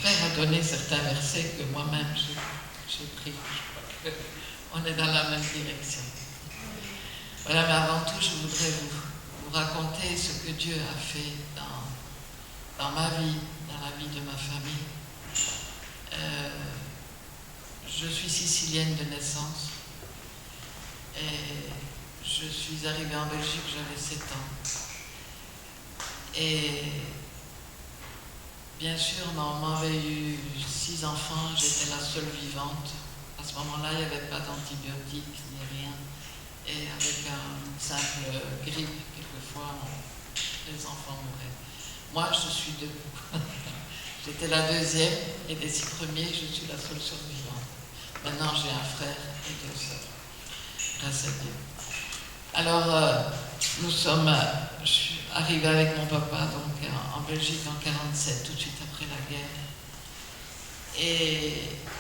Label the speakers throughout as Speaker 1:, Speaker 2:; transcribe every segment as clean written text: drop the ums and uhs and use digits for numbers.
Speaker 1: frère a donné certains versets que moi-même j'ai pris. Je crois qu'on est dans la même direction. Voilà, mais avant tout, je voudrais vous raconter ce que Dieu a fait dans ma vie, dans la vie de ma famille. Je suis sicilienne de naissance et je suis arrivée en Belgique, j'avais 7 ans. Et bien sûr, maman avait eu 6 enfants, j'étais la seule vivante. À ce moment-là, il n'y avait pas d'antibiotiques ni rien. Et avec un simple grippe, quelquefois, les enfants mouraient. Moi, je suis debout. J'étais la deuxième, et des 6 premiers, je suis la seule survivante. Maintenant, j'ai un frère et 2 sœurs. Grâce à Dieu. Alors, je suis arrivée avec mon papa donc, en Belgique en 1947, tout de suite après la guerre. Et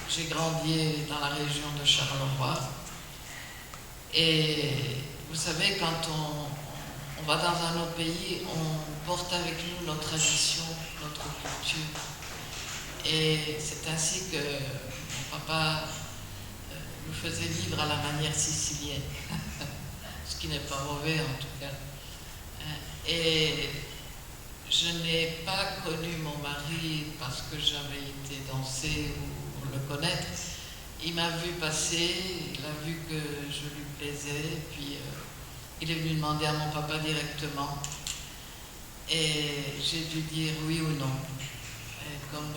Speaker 1: j'ai grandi dans la région de Charleroi. Et vous savez, quand on va dans un autre pays, on porte avec nous notre tradition, notre culture. Et c'est ainsi que mon papa nous faisait vivre à la manière sicilienne, ce qui n'est pas mauvais en tout cas. Et je n'ai pas connu mon mari parce que j'avais été danser ou le connaître. Il m'a vu passer, il a vu que je lui plaisais, puis il est venu demander à mon papa directement. Et j'ai dû dire oui ou non. Et comme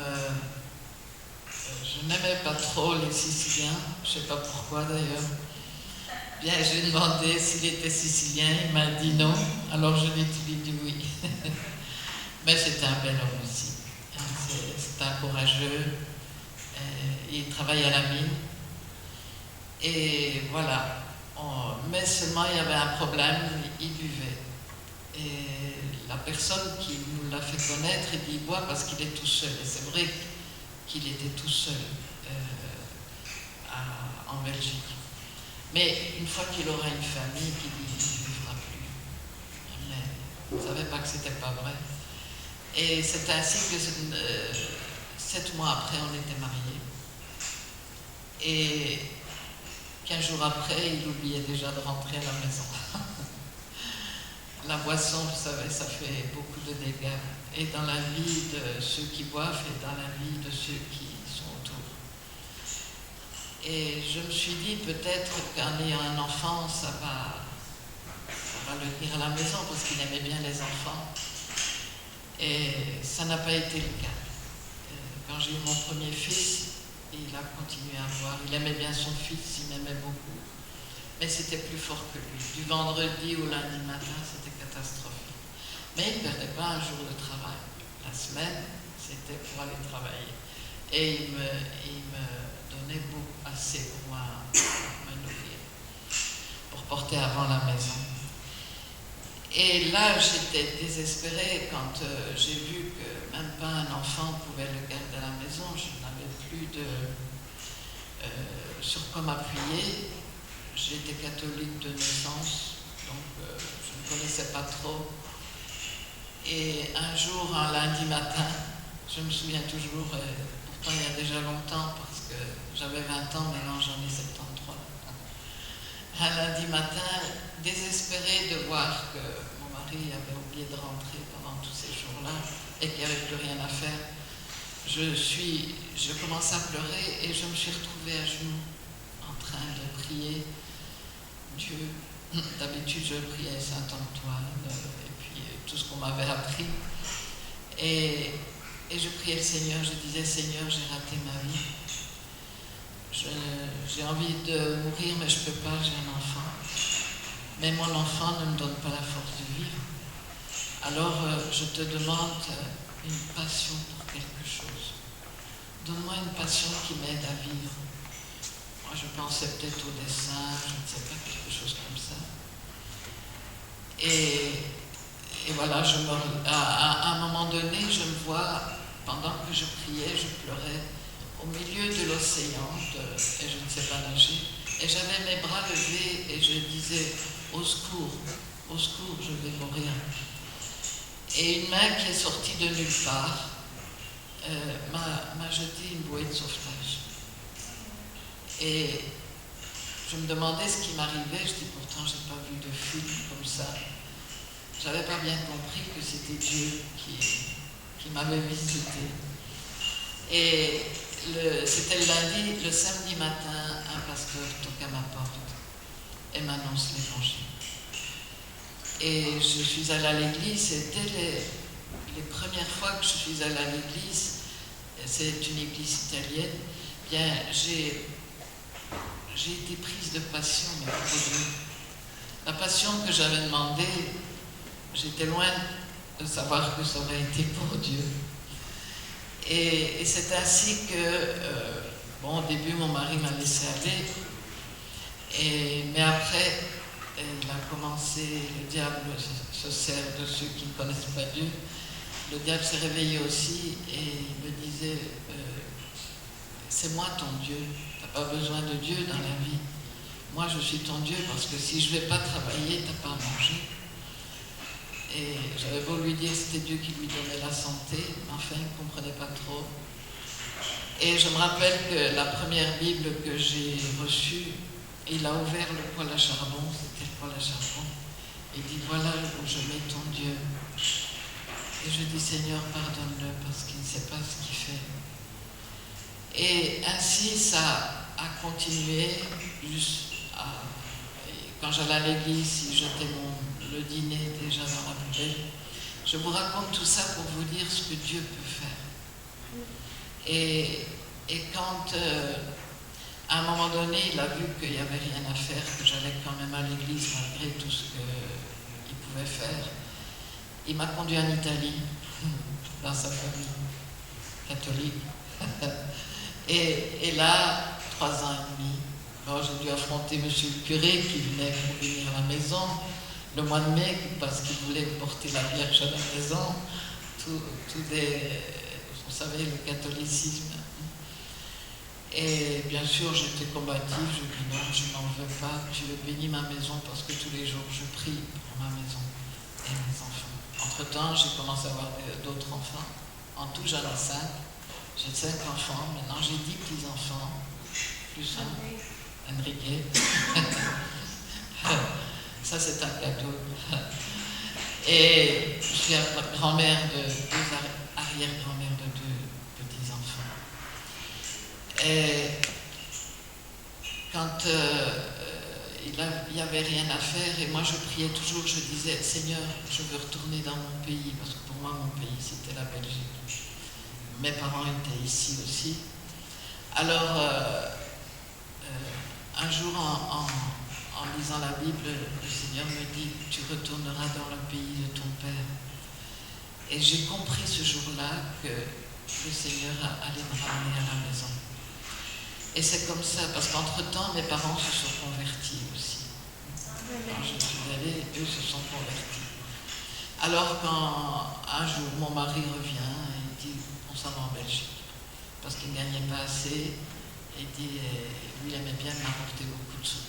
Speaker 1: je n'aimais pas trop les Siciliens, je ne sais pas pourquoi d'ailleurs, bien j'ai demandé s'il était sicilien, il m'a dit non, alors je lui ai dit oui. Mais c'était un bel homme aussi, c'est un courageux. Il travaillait à la mine. Et voilà. Mais seulement il y avait un problème, il buvait. Et la personne qui nous l'a fait connaître, il dit il boit parce qu'il est tout seul. Et c'est vrai qu'il était tout seul en Belgique. Mais une fois qu'il aura une famille, il ne buvra plus. Mais vous ne savez pas que c'était pas vrai. Et c'est ainsi que 7 mois après, on était mariés. Et 15 jours après, il oubliait déjà de rentrer à la maison. La boisson, vous savez, ça fait beaucoup de dégâts. Et dans la vie de ceux qui boivent et dans la vie de ceux qui sont autour. Et je me suis dit, peut-être qu'en ayant un enfant, ça va le tenir à la maison, parce qu'il aimait bien les enfants. Et ça n'a pas été le cas. Quand j'ai eu mon premier fils, il a continué à boire. Il aimait bien son fils, il m'aimait beaucoup. Mais c'était plus fort que lui. Du vendredi au lundi matin, c'était catastrophique. Mais il ne perdait pas un jour de travail. La semaine, c'était pour aller travailler. Et il me donnait assez pour me nourrir, pour porter avant la maison. Et là, j'étais désespérée quand j'ai vu que même pas un enfant pouvait le garder à la maison. Je n'avais plus sur quoi m'appuyer. J'étais catholique de naissance, donc je ne connaissais pas trop. Et un jour, un lundi matin, je me souviens toujours, pourtant il y a déjà longtemps, parce que j'avais 20 ans, maintenant j'en ai 73. Un lundi matin, désespérée de voir que mon mari avait oublié de rentrer pendant tous ces jours-là et qu'il n'y avait plus rien à faire, je commençais à pleurer et je me suis retrouvée à genoux en train de prier Dieu. D'habitude, je priais Saint-Antoine et puis tout ce qu'on m'avait appris. Et je priais le Seigneur, je disais Seigneur, j'ai raté ma vie. J'ai envie de mourir, mais je ne peux pas, j'ai un enfant. Mais mon enfant ne me donne pas la force de vivre. Alors, je te demande une passion pour quelque chose. Donne-moi une passion qui m'aide à vivre. Moi, je pensais peut-être au dessin, je ne sais pas, quelque chose comme ça. Et voilà, à un moment donné, je me vois, pendant que je priais, je pleurais au milieu de l'océan, et je ne sais pas nager, et j'avais mes bras levés et je disais au secours, je vais mourir. Et une main qui est sortie de nulle part m'a jeté une bouée de sauvetage. Et je me demandais ce qui m'arrivait. Je dis pourtant, je n'ai pas vu de film comme ça. Je n'avais pas bien compris que c'était Dieu qui m'avait visité. Et c'était le lundi, le samedi matin, un pasteur toque à ma porte et m'annonce l'évangile. Et je suis allée à l'église, c'était les premières fois que je suis allée à l'église, c'est une église italienne, bien j'ai été prise de passion, mais pour Dieu. La passion que j'avais demandée, j'étais loin de savoir que ça aurait été pour Dieu. Et c'est ainsi que, au début, mon mari m'a laissé aller, mais après, il a commencé, le diable se sert de ceux qui ne connaissent pas Dieu. Le diable s'est réveillé aussi et il me disait, c'est moi ton Dieu, tu n'as pas besoin de Dieu dans la vie. Moi, je suis ton Dieu parce que si je ne vais pas travailler, tu n'as pas à manger. Et j'avais beau lui dire que c'était Dieu qui lui donnait la santé, mais enfin, il ne comprenait pas trop. Et je me rappelle que la première Bible que j'ai reçue, il a ouvert le poêle à charbon, c'était le poêle à charbon. Il dit, voilà où je mets ton Dieu. Et je dis, Seigneur, pardonne-le parce qu'il ne sait pas ce qu'il fait. Et ainsi, ça a continué quand j'allais à l'église, si jetais le dîner déjà dans la poubelle. Je vous raconte tout ça pour vous dire ce que Dieu peut faire. Et quand, à un moment donné, il a vu qu'il n'y avait rien à faire, que j'allais quand même à l'église malgré tout ce qu'il pouvait faire, il m'a conduit en Italie, dans sa famille catholique. Et là, 3 ans et demi, j'ai dû affronter monsieur le curé qui venait pour venir à la maison le mois de mai parce qu'il voulait porter la Vierge à la maison. Vous savez, le catholicisme. Et bien sûr, j'étais combative, je dis non, je n'en veux pas, Dieu bénis ma maison parce que tous les jours je prie pour ma maison et mes enfants. Entre-temps, j'ai commencé à avoir d'autres enfants. En tout, j'en ai 5. J'ai 5 enfants, maintenant j'ai 10 petits-enfants, plus un, Enrique. Ça, c'est un cadeau. Et je suis grand-mère de 2 arrière-grand-mères de 2 petits-enfants. Et quand il n'y avait rien à faire, et moi je priais toujours, je disais, Seigneur, je veux retourner dans mon pays, parce que pour moi, mon pays, c'était la Belgique. Mes parents étaient ici aussi. Alors, un jour, en lisant la Bible, le Seigneur me dit, tu retourneras dans le pays de ton Père. Et j'ai compris ce jour-là que le Seigneur allait me ramener à la maison. Et c'est comme ça, parce qu'entre-temps, mes parents se sont convertis aussi. Quand je suis allée, eux se sont convertis. Alors quand un jour, mon mari revient, il dit, on s'en va en Belgique, parce qu'il ne gagnait pas assez, et il dit, lui, il aimait bien m'apporter beaucoup de sous.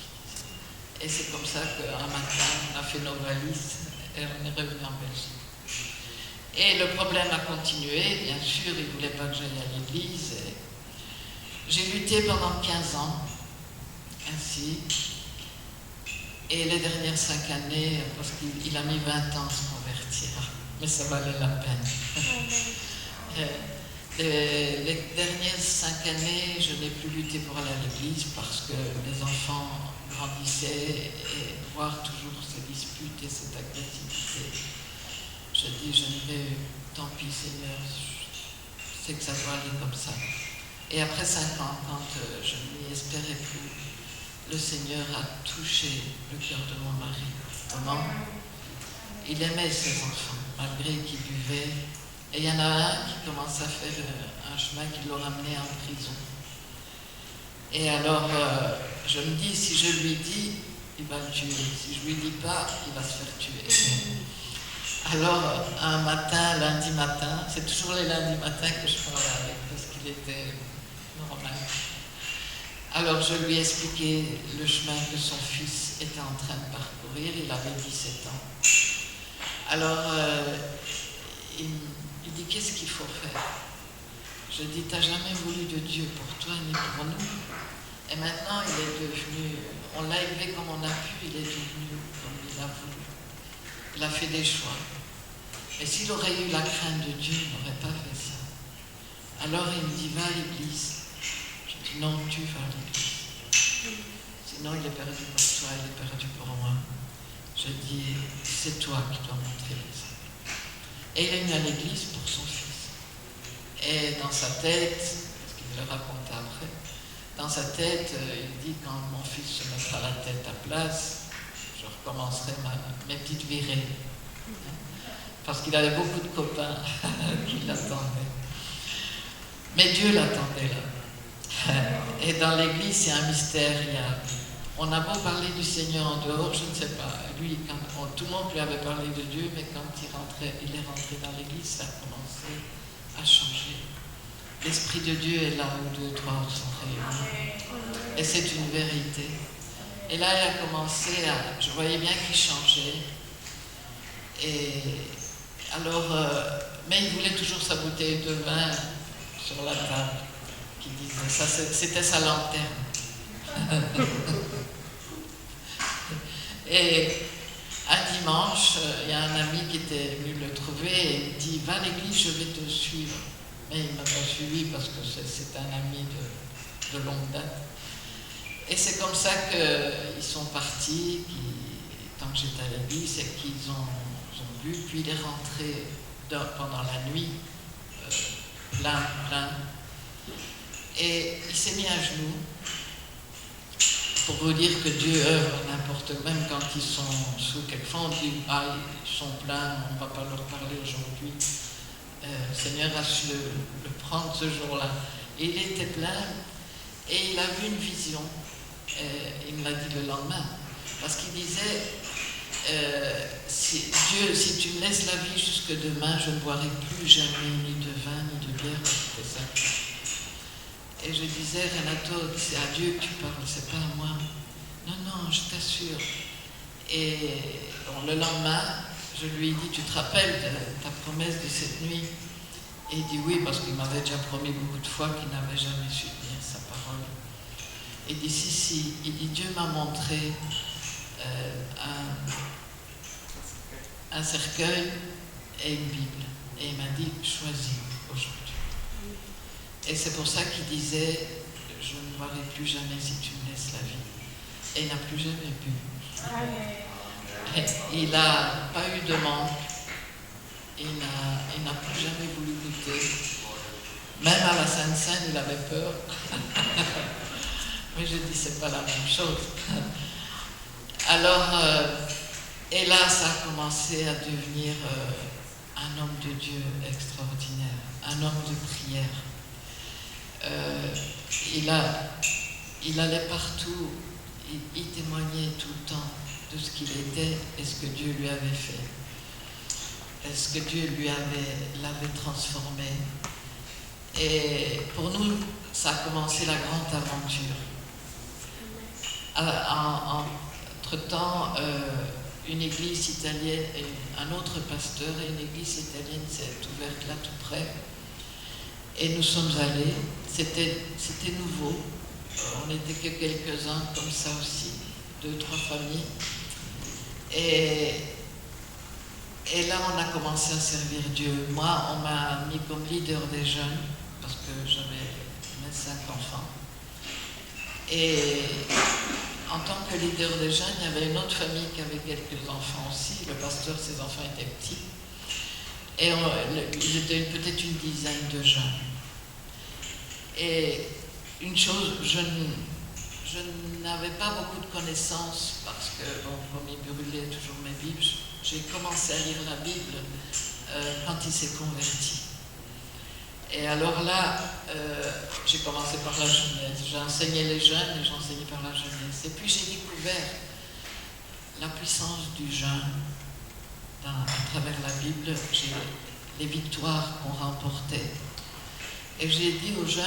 Speaker 1: Et c'est comme ça qu'un matin, on a fait nos valises, et on est revenu en Belgique. Et le problème a continué, bien sûr, il ne voulait pas que j'aille à l'église. J'ai lutté pendant 15 ans, ainsi. Et les dernières 5 années, parce qu'il a mis 20 ans à se convertir, mais ça valait la peine. Les dernières 5 années, je n'ai plus lutté pour aller à l'église parce que les enfants grandissaient et voir toujours ces disputes et cette agressivité. Je dis, je ne vais, tant pis Seigneur, je sais que ça doit aller comme ça. Et après 5 ans, quand je n'y espérais plus, le Seigneur a touché le cœur de mon mari. Comment? Il aimait ses enfants, malgré qu'il buvait. Et il y en a un qui commence à faire un chemin qui l'a ramené en prison. Et alors, je me dis, si je lui dis, il va le tuer. Si je lui dis pas, il va se faire tuer. Alors, un matin, lundi matin, c'est toujours les lundis matins que je parlais avec, parce qu'il était normal. Alors, je lui ai expliqué le chemin que son fils était en train de parcourir. Il avait 17 ans. Alors, il dit, qu'est-ce qu'il faut faire? Je dis, t'as jamais voulu de Dieu pour toi ni pour nous. Et maintenant, il est devenu, on l'a élevé comme on a pu, il est devenu comme il a voulu. Il a fait des choix. Mais s'il aurait eu la crainte de Dieu, il n'aurait pas fait ça. Alors il me dit, va à l'église. Je dis, non, tu vas à l'église. Sinon, il est perdu pour toi, il est perdu pour moi. Je dis, c'est toi qui dois montrer l'exemple. Et il est venu à l'église pour son fils. Et dans sa tête, parce qu'il me le raconte après, dans sa tête, il dit, quand mon fils se mettra la tête à place, je recommencerai mes petites virées. Parce qu'il avait beaucoup de copains qui l'attendaient. Mais Dieu l'attendait là. Et dans l'église, c'est un mystère. On a beau parler du Seigneur en dehors, je ne sais pas. Lui, tout le monde lui avait parlé de Dieu, mais quand il est rentré dans l'église, ça a commencé à changer. L'Esprit de Dieu est là où 2 ou 3 sont réunis. Et c'est une vérité. Et là, il a commencé je voyais bien qu'il changeait. Et alors, mais il voulait toujours sa bouteille de vin sur la table, qui disait, ça c'était sa lanterne. Et un dimanche, il y a un ami qui était venu le trouver et il dit, va à l'église, je vais te suivre. Mais il ne m'a pas suivi parce que c'est un ami de longue date. Et c'est comme ça qu'ils sont partis, tant que j'étais à l'église, et qu'ils ont bu, puis il est rentré pendant la nuit, plein. Et il s'est mis à genoux pour vous dire que Dieu œuvre n'importe où, même quand ils sont sous quelquefois, on dit, ils sont pleins, on ne va pas leur parler aujourd'hui. Seigneur a su le prendre ce jour-là. Et il était plein, et il a vu une vision. Il me l'a dit le lendemain, parce qu'il disait, Dieu, si tu me laisses la vie jusque demain, je ne boirai plus jamais ni de vin, ni de bière, c'était ça. Et je disais, Renato, c'est à Dieu que tu parles, c'est pas à moi. Non, je t'assure. Et bon, le lendemain, je lui ai dit, tu te rappelles de ta promesse de cette nuit? Et il dit oui, parce qu'il m'avait déjà promis beaucoup de fois qu'il n'avait jamais su tenir sa parole. Et il dit si, il dit, Dieu m'a montré un cercueil et une Bible. Et il m'a dit, choisis aujourd'hui. Et c'est pour ça qu'il disait, je ne boirai plus jamais si tu me laisses la vie. Et il n'a plus jamais bu. Il n'a pas eu de manque. Il n'a plus jamais voulu goûter. Même à la Sainte-Seine, il avait peur. Mais je dis, c'est pas la même chose. Alors, et là, ça a commencé à devenir un homme de Dieu extraordinaire, un homme de prière. Il allait partout, il témoignait tout le temps de ce qu'il était et ce que Dieu lui avait fait. Est-ce que Dieu l'avait transformé? Et pour nous, ça a commencé la grande aventure. Entre-temps, une église italienne, et un autre pasteur et une église italienne s'est ouverte là tout près. Et nous sommes allés, c'était nouveau. On n'était que quelques-uns comme ça aussi, 2 ou 3 familles. Et là, on a commencé à servir Dieu. Moi, on m'a mis comme leader des jeunes, parce que j'avais 25 enfants. Et en tant que leader des jeunes, il y avait une autre famille qui avait quelques enfants aussi. Le pasteur, ses enfants étaient petits. Et ils étaient peut-être une dizaine de jeunes. Et une chose, je n'avais pas beaucoup de connaissances, parce que, bon, comme il brûlait toujours mes Bibles, j'ai commencé à lire la Bible quand il s'est converti. Et alors là, j'ai commencé par la Genèse. J'ai enseigné les jeunes et j'ai enseigné par la Genèse. Et puis j'ai découvert la puissance du jeûne à travers la Bible, les victoires qu'on remportait. Et j'ai dit aux jeunes,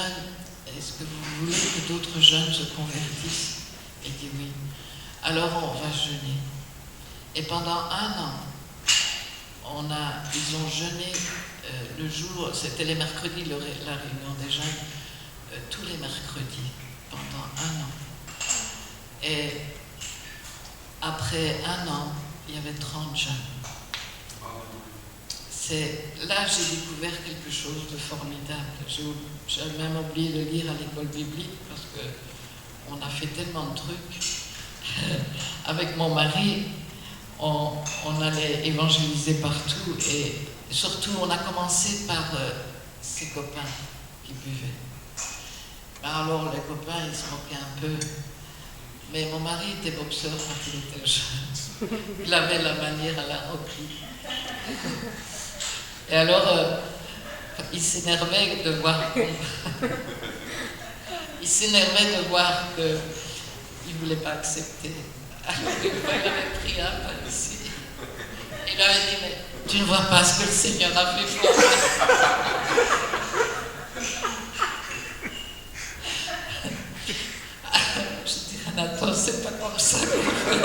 Speaker 1: est-ce que vous voulez que d'autres jeunes se convertissent? Et dit oui. Alors on va jeûner. Et pendant 1 an, ils ont jeûné le jour, c'était les mercredis, la réunion des jeunes, tous les mercredis, pendant 1 an. Et après 1 an, il y avait 30 jeunes. Là, j'ai découvert quelque chose de formidable. J'ai même oublié de lire à l'école biblique parce qu'on a fait tellement de trucs. Avec mon mari, on allait évangéliser partout et surtout, on a commencé par ses copains qui buvaient. Alors, les copains, ils se moquaient un peu. Mais mon mari était boxeur quand il était jeune. Il avait la manière à la Rocky. Et alors, il s'énervait de voir qu'il ne voulait pas accepter. Alors, une fois, il avait pris un pain ici. Il avait dit, mais tu ne vois pas ce que le Seigneur a fait pour moi. Je dis, Anatole, c'est pas comme ça qu'on fait.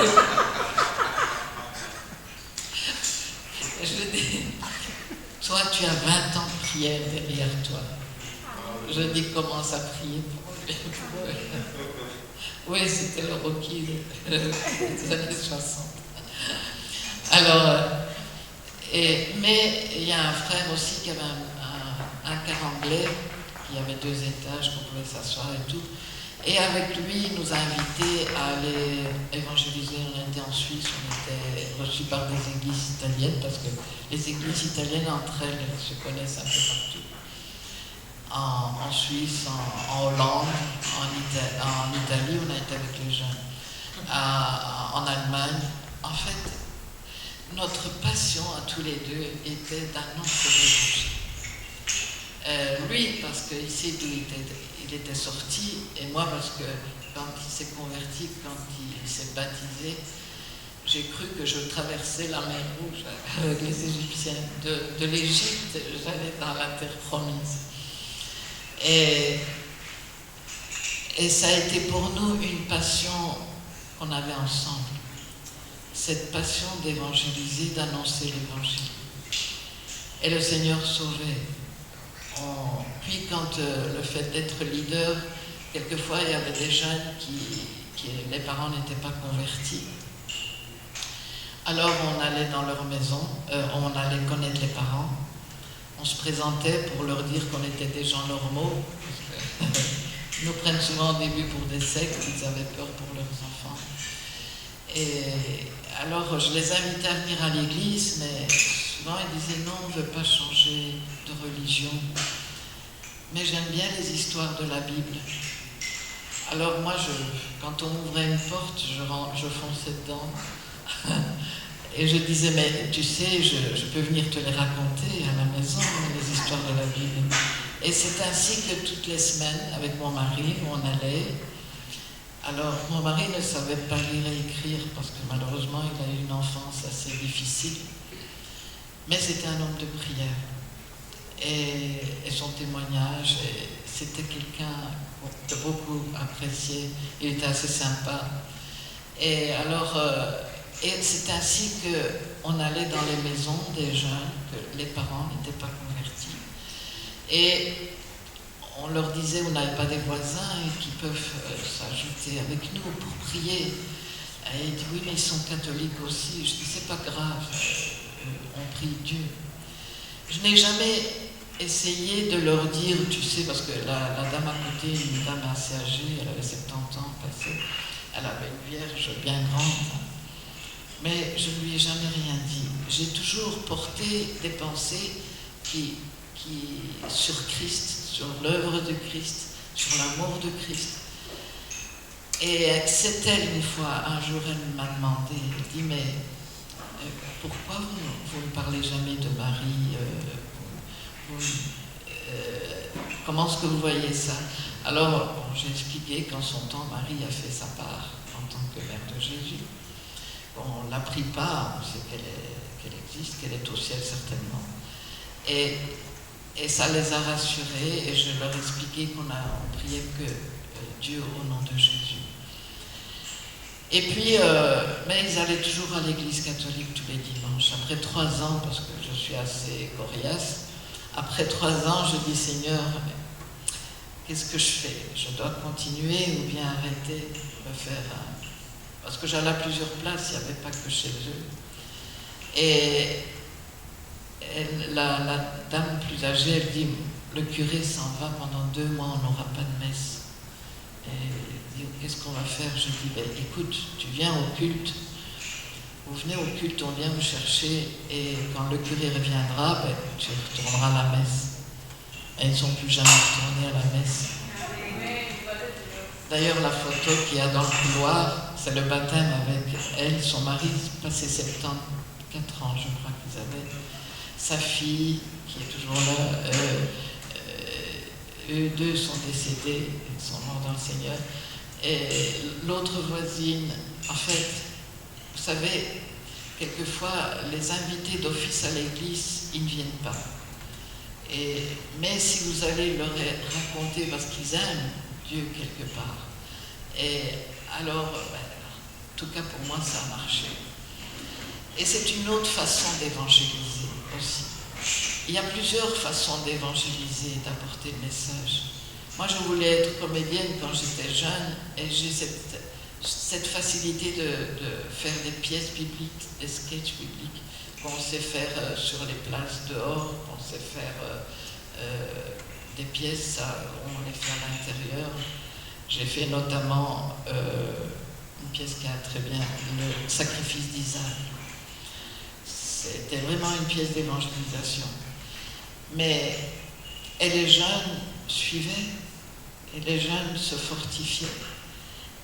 Speaker 1: Et je lui dis, toi, tu as 20 ans de prière derrière toi. Je dis, commence à prier pour eux. Oui, c'était le Rocky des années 60. Alors, mais il y a un frère aussi qui avait un car anglais, qui avait 2 étages, qu'on pouvait s'asseoir et tout. Et avec lui, il nous a invités à aller évangéliser. On était en Suisse, on était reçus par des églises italiennes, parce que les églises italiennes entre elles se connaissent un peu partout. En Suisse, en Hollande, en Italie, on a été avec les jeunes. En Allemagne. En fait, notre passion à tous les deux était d'annoncer l'évangile. Lui, parce qu'il sait d'où il était sorti, et moi, parce que quand il s'est converti, quand il s'est baptisé, j'ai cru que je traversais la mer Rouge avec les Égyptiens. De l'Égypte, j'allais dans la terre promise. Et ça a été pour nous une passion qu'on avait ensemble. Cette passion d'évangéliser, d'annoncer l'évangile. Et le Seigneur sauvait. Puis quand le fait d'être leader, quelquefois il y avait des jeunes qui les parents n'étaient pas convertis. Alors on allait dans leur maison, on allait connaître les parents. On se présentait pour leur dire qu'on était des gens normaux. Ils nous prennent souvent au début pour des sectes, ils avaient peur pour leurs enfants. Et alors je les invitais à venir à l'église, mais souvent ils disaient non, on ne veut pas changer de religion. Mais j'aime bien les histoires de la Bible. Alors moi, quand on m'ouvrait une porte, je fonçais dedans. Et je disais, mais tu sais, je peux venir te les raconter à la maison, les histoires de la Bible. Et c'est ainsi que toutes les semaines, avec mon mari, on allait. Alors, mon mari ne savait pas lire et écrire, parce que malheureusement, il a eu une enfance assez difficile. Mais c'était un homme de prière. Et son témoignage, c'était quelqu'un de beaucoup apprécié. Il était assez sympa. Et alors... Et c'est ainsi qu'on allait dans les maisons des jeunes, que les parents n'étaient pas convertis. Et on leur disait, vous n'avez pas des voisins qui peuvent s'ajouter avec nous pour prier. Et ils disent, oui, mais ils sont catholiques aussi. Je dis, c'est pas grave, on prie Dieu. Je n'ai jamais essayé de leur dire, tu sais, parce que la dame à côté, une dame assez âgée, elle avait 70 ans passé, elle avait une vierge bien grande. Mais je ne lui ai jamais rien dit. J'ai toujours porté des pensées sur Christ, sur l'œuvre de Christ, sur l'amour de Christ. Et c'est elle, une fois, un jour, elle m'a demandé, elle dit, mais pourquoi vous ne parlez jamais de Marie comment est-ce que vous voyez ça? Alors, j'ai expliqué qu'en son temps, Marie a fait sa part en tant que mère de Jésus. Bon, on ne la prie pas, on sait qu'elle existe, qu'elle est au ciel certainement. Et ça les a rassurés, et je leur ai expliqué qu'on priait que Dieu au nom de Jésus. Et puis, mais ils allaient toujours à l'église catholique tous les dimanches. Après 3 ans, parce que je suis assez coriace, après 3 ans, je dis, Seigneur, qu'est-ce que je fais? Je dois continuer ou bien arrêter de me faire un... Parce que j'allais à plusieurs places, il n'y avait pas que chez eux. Et la dame plus âgée, elle dit, le curé s'en va pendant 2 mois, on n'aura pas de messe. Et elle dit, qu'est-ce qu'on va faire? Je dis, ben, écoute, tu viens au culte, vous venez au culte, on vient vous chercher, et quand le curé reviendra, ben, tu retourneras à la messe. Et ils ne sont plus jamais retournés à la messe. D'ailleurs, la photo qu'il y a dans le couloir, c'est le baptême avec elle, son mari, passé 74 ans, je crois qu'ils avaient. Sa fille, qui est toujours là, eux deux sont décédés, ils sont morts dans le Seigneur. Et l'autre voisine, en fait, vous savez, quelquefois, les invités d'office à l'église, ils ne viennent pas. Mais si vous allez leur raconter, parce qu'ils aiment Dieu quelque part, et alors, en tout cas pour moi, ça a marché. Et c'est une autre façon d'évangéliser aussi. Il y a plusieurs façons d'évangéliser et d'apporter le message. Moi, je voulais être comédienne quand j'étais jeune, et j'ai cette facilité de faire des pièces bibliques, des sketchs bibliques, qu'on sait faire sur les places dehors, qu'on sait faire des pièces, on les fait à l'intérieur. J'ai fait notamment une pièce qui a très bien, le sacrifice d'Isaac. C'était vraiment une pièce d'évangélisation. Et les jeunes suivaient, et les jeunes se fortifiaient.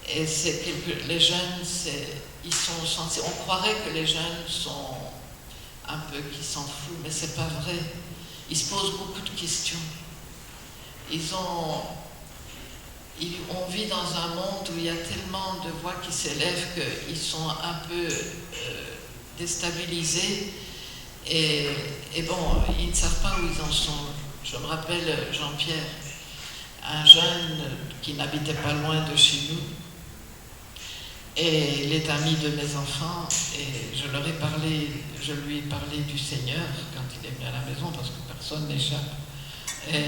Speaker 1: Et les jeunes, ils sont censés, on croirait que les jeunes sont un peu qui s'en foutent, mais c'est pas vrai. Ils se posent beaucoup de questions. On vit dans un monde où il y a tellement de voix qui s'élèvent qu'ils sont un peu déstabilisés. Et bon, ils ne savent pas où ils en sont. Je me rappelle Jean-Pierre, un jeune qui n'habitait pas loin de chez nous. Et il est ami de mes enfants, et je lui ai parlé du Seigneur quand il est venu à la maison, parce que personne n'échappe. Et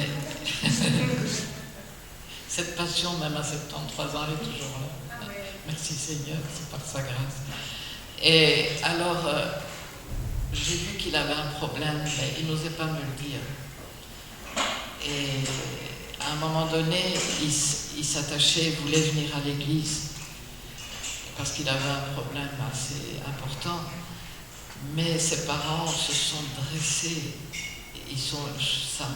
Speaker 1: cette passion, même à 73 ans, elle est toujours là. Amen. Merci Seigneur, c'est par sa grâce. Et alors, j'ai vu qu'il avait un problème, mais il n'osait pas me le dire. Et à un moment donné, il s'attachait, il voulait venir à l'église, parce qu'il avait un problème assez important, mais ses parents se sont dressés. Sa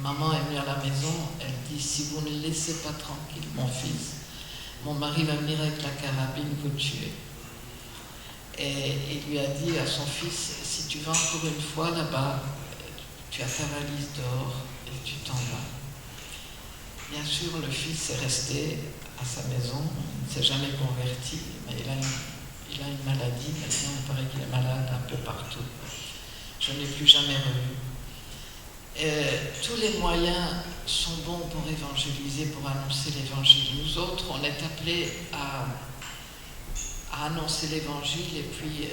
Speaker 1: maman est venue à la maison, elle dit, si vous ne le laissez pas tranquille, mon fils, mon mari va venir avec la carabine vous tuer. Et il lui a dit à son fils, si tu vas encore une fois là-bas, tu as ta valise dehors et tu t'en vas. Bien sûr, le fils est resté à sa maison, il ne s'est jamais converti, mais il a une maladie, maintenant il paraît qu'il est malade un peu partout. Je ne l'ai plus jamais revu. Tous les moyens sont bons pour évangéliser, pour annoncer l'évangile. Nous autres, on est appelés à annoncer l'évangile, et puis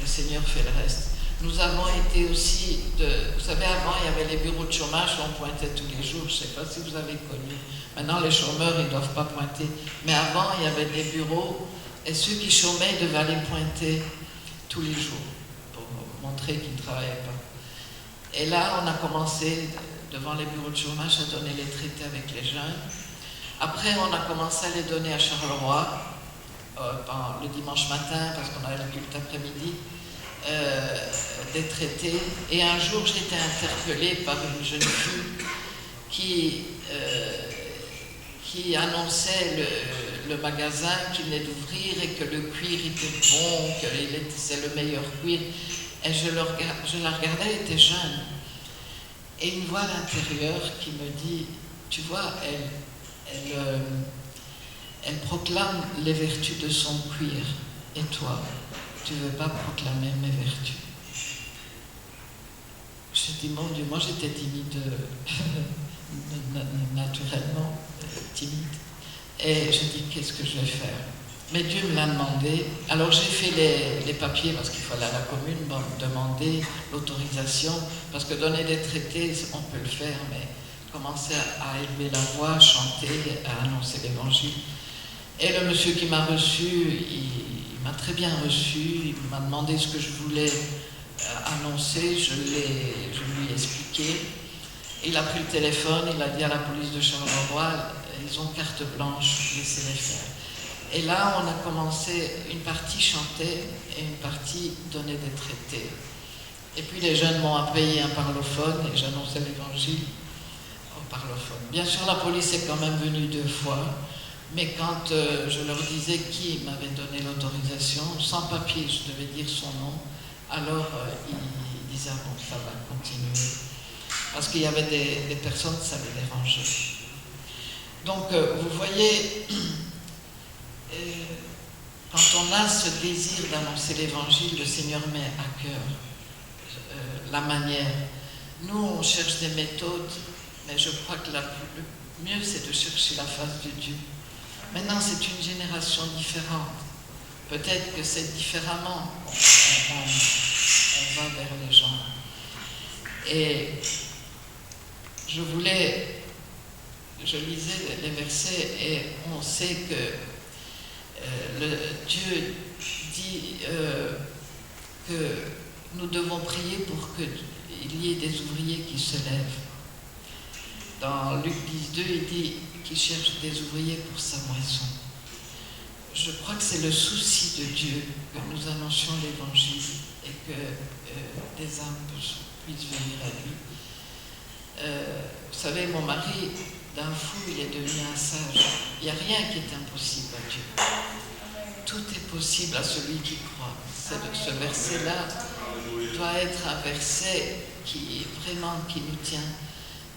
Speaker 1: le Seigneur fait le reste. Nous avons été aussi, vous savez, avant il y avait les bureaux de chômage où on pointait tous les jours, je ne sais pas si vous avez connu. Maintenant les chômeurs ils ne doivent pas pointer, mais avant il y avait des bureaux et ceux qui chômaient devaient aller pointer tous les jours pour montrer qu'ils ne travaillaient pas. Et là on a commencé devant les bureaux de chômage à donner les traités avec les jeunes. Après on a commencé à les donner à Charleroi le dimanche matin parce qu'on avait le culte après-midi. Des traités, et un jour j'ai été interpellée par une jeune fille qui annonçait le magasin qui venait d'ouvrir et que le cuir était bon, que c'est le meilleur cuir, et je la regardais, elle était jeune, et une voix à l'intérieur qui me dit, tu vois, elle proclame les vertus de son cuir, et toi tu ne veux pas proclamer mes vertus. Je dis, mon Dieu, moi j'étais timide, naturellement timide. Et je dis, qu'est-ce que je vais faire? Mais Dieu me l'a demandé. Alors j'ai fait les papiers parce qu'il fallait à la commune demander l'autorisation. Parce que donner des traités, on peut le faire, mais commencer à élever la voix, chanter, à annoncer l'évangile. Et le monsieur qui m'a reçu, il m'a très bien reçu. Il m'a demandé ce que je voulais annoncer. Je lui ai expliqué. Il a pris le téléphone, il a dit à la police de Charleroi, ils ont carte blanche, laissez-les faire. Et là, on a commencé, une partie chantait et une partie donnait des traités. Et puis les jeunes m'ont payé un parlophone et j'annonçais l'évangile au parlophone. Bien sûr, la police est quand même venue 2 fois, mais quand je leur disais qui m'avait donné l'autorisation, sans papier, je devais dire son nom, alors ils disaient, ah bon, ça va continuer. Parce qu'il y avait des personnes, ça les dérangeait. Donc, vous voyez, quand on a ce désir d'annoncer l'évangile, le Seigneur met à cœur la manière. Nous, on cherche des méthodes, mais je crois que le mieux, c'est de chercher la face de Dieu. Maintenant, c'est une génération différente. Peut-être que c'est différemment on va vers les gens. Et je lisais les versets et on sait que Dieu dit que nous devons prier pour qu'il y ait des ouvriers qui se lèvent. Dans Luc 10, 2, il dit qu'il cherche des ouvriers pour sa moisson. Je crois que c'est le souci de Dieu que nous annoncions l'évangile et que des âmes puissent venir à lui. Vous savez, mon mari, d'un fou, il est devenu un sage. Il n'y a rien qui est impossible à Dieu. Tout est possible à celui qui croit. Ce verset-là doit être un verset qui nous tient.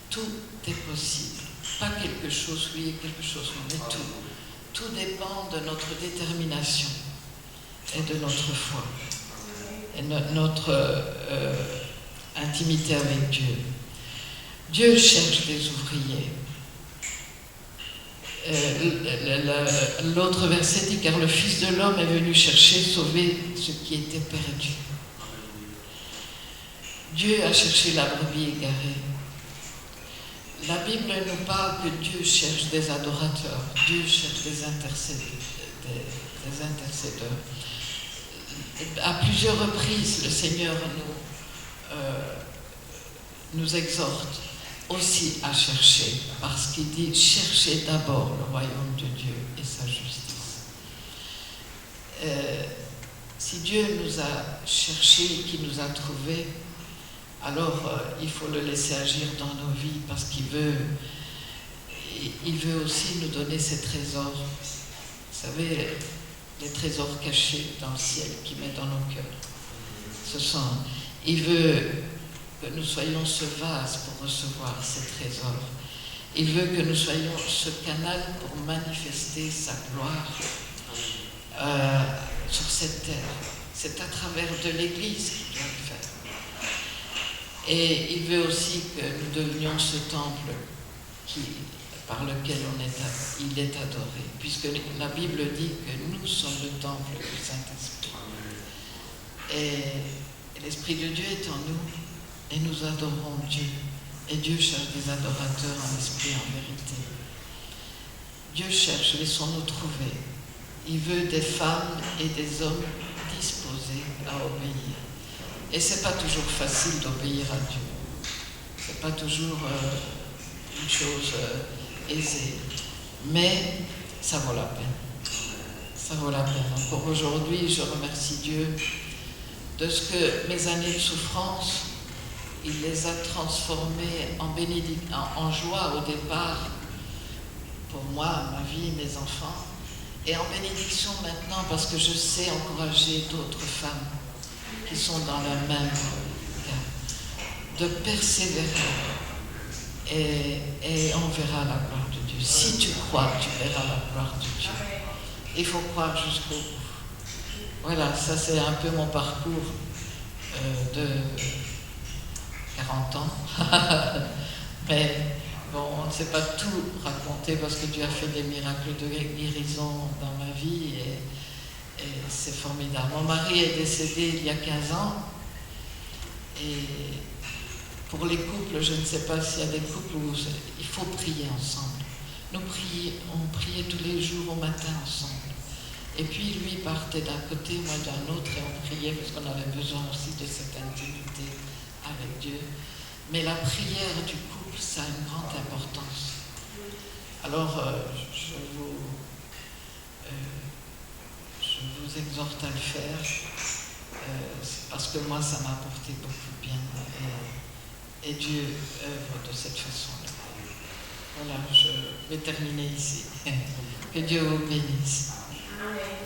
Speaker 1: Tout est possible. Pas quelque chose oui et quelque chose non, mais tout. Tout dépend de notre détermination et de notre foi et notre intimité avec Dieu. Dieu cherche des ouvriers. L'autre verset dit, car le Fils de l'homme est venu chercher, sauver ce qui était perdu. Dieu a cherché la brebis égarée. La Bible nous parle que Dieu cherche des adorateurs, Dieu cherche des intercesseurs. À plusieurs reprises, le Seigneur nous exhorte aussi à chercher, parce qu'il dit, cherchez d'abord le royaume de Dieu et sa justice. Si Dieu nous a cherchés, qu'il nous a trouvés, alors il faut le laisser agir dans nos vies, parce qu'il veut aussi nous donner ses trésors. Vous savez, les trésors cachés dans le ciel qu'il met dans nos cœurs. Il veut que nous soyons ce vase pour recevoir ces trésors. Il veut que nous soyons ce canal pour manifester sa gloire sur cette terre. C'est à travers de l'Église qu'il doit le faire. Et il veut aussi que nous devenions ce temple par lequel il est adoré, puisque la Bible dit que nous sommes le temple du Saint-Esprit. Et l'Esprit de Dieu est en nous, et nous adorons Dieu. Et Dieu cherche des adorateurs en esprit et en vérité. Dieu cherche, laissons-nous trouver. Il veut des femmes et des hommes disposés à obéir. Et ce n'est pas toujours facile d'obéir à Dieu. Ce n'est pas toujours une chose aisée. Mais ça vaut la peine. Ça vaut la peine. Encore aujourd'hui, je remercie Dieu de ce que mes années de souffrance, il les a transformées en joie au départ, pour moi, ma vie, mes enfants, et en bénédiction maintenant, parce que je sais encourager d'autres femmes qui sont dans le même cas, de persévérer, et on verra la gloire de Dieu. Si tu crois, tu verras la gloire de Dieu. Il faut croire jusqu'au bout. Voilà, ça c'est un peu mon parcours de 40 ans. Mais Bon, on ne sait pas tout raconter parce que Dieu a fait des miracles de guérison dans ma vie et c'est formidable. Mon mari est décédé il y a 15 ans et pour les couples, je ne sais pas s'il y a des couples où il faut prier ensemble. On priait tous les jours au matin ensemble. Et puis lui partait d'un côté, moi d'un autre, et on priait parce qu'on avait besoin aussi de cette intimité avec Dieu. Mais la prière du couple, ça a une grande importance. Alors, je vous exhorte à le faire, parce que moi, ça m'a apporté beaucoup de bien. Et Dieu œuvre de cette façon-là. Voilà, je vais terminer ici. Que Dieu vous bénisse.
Speaker 2: Amen.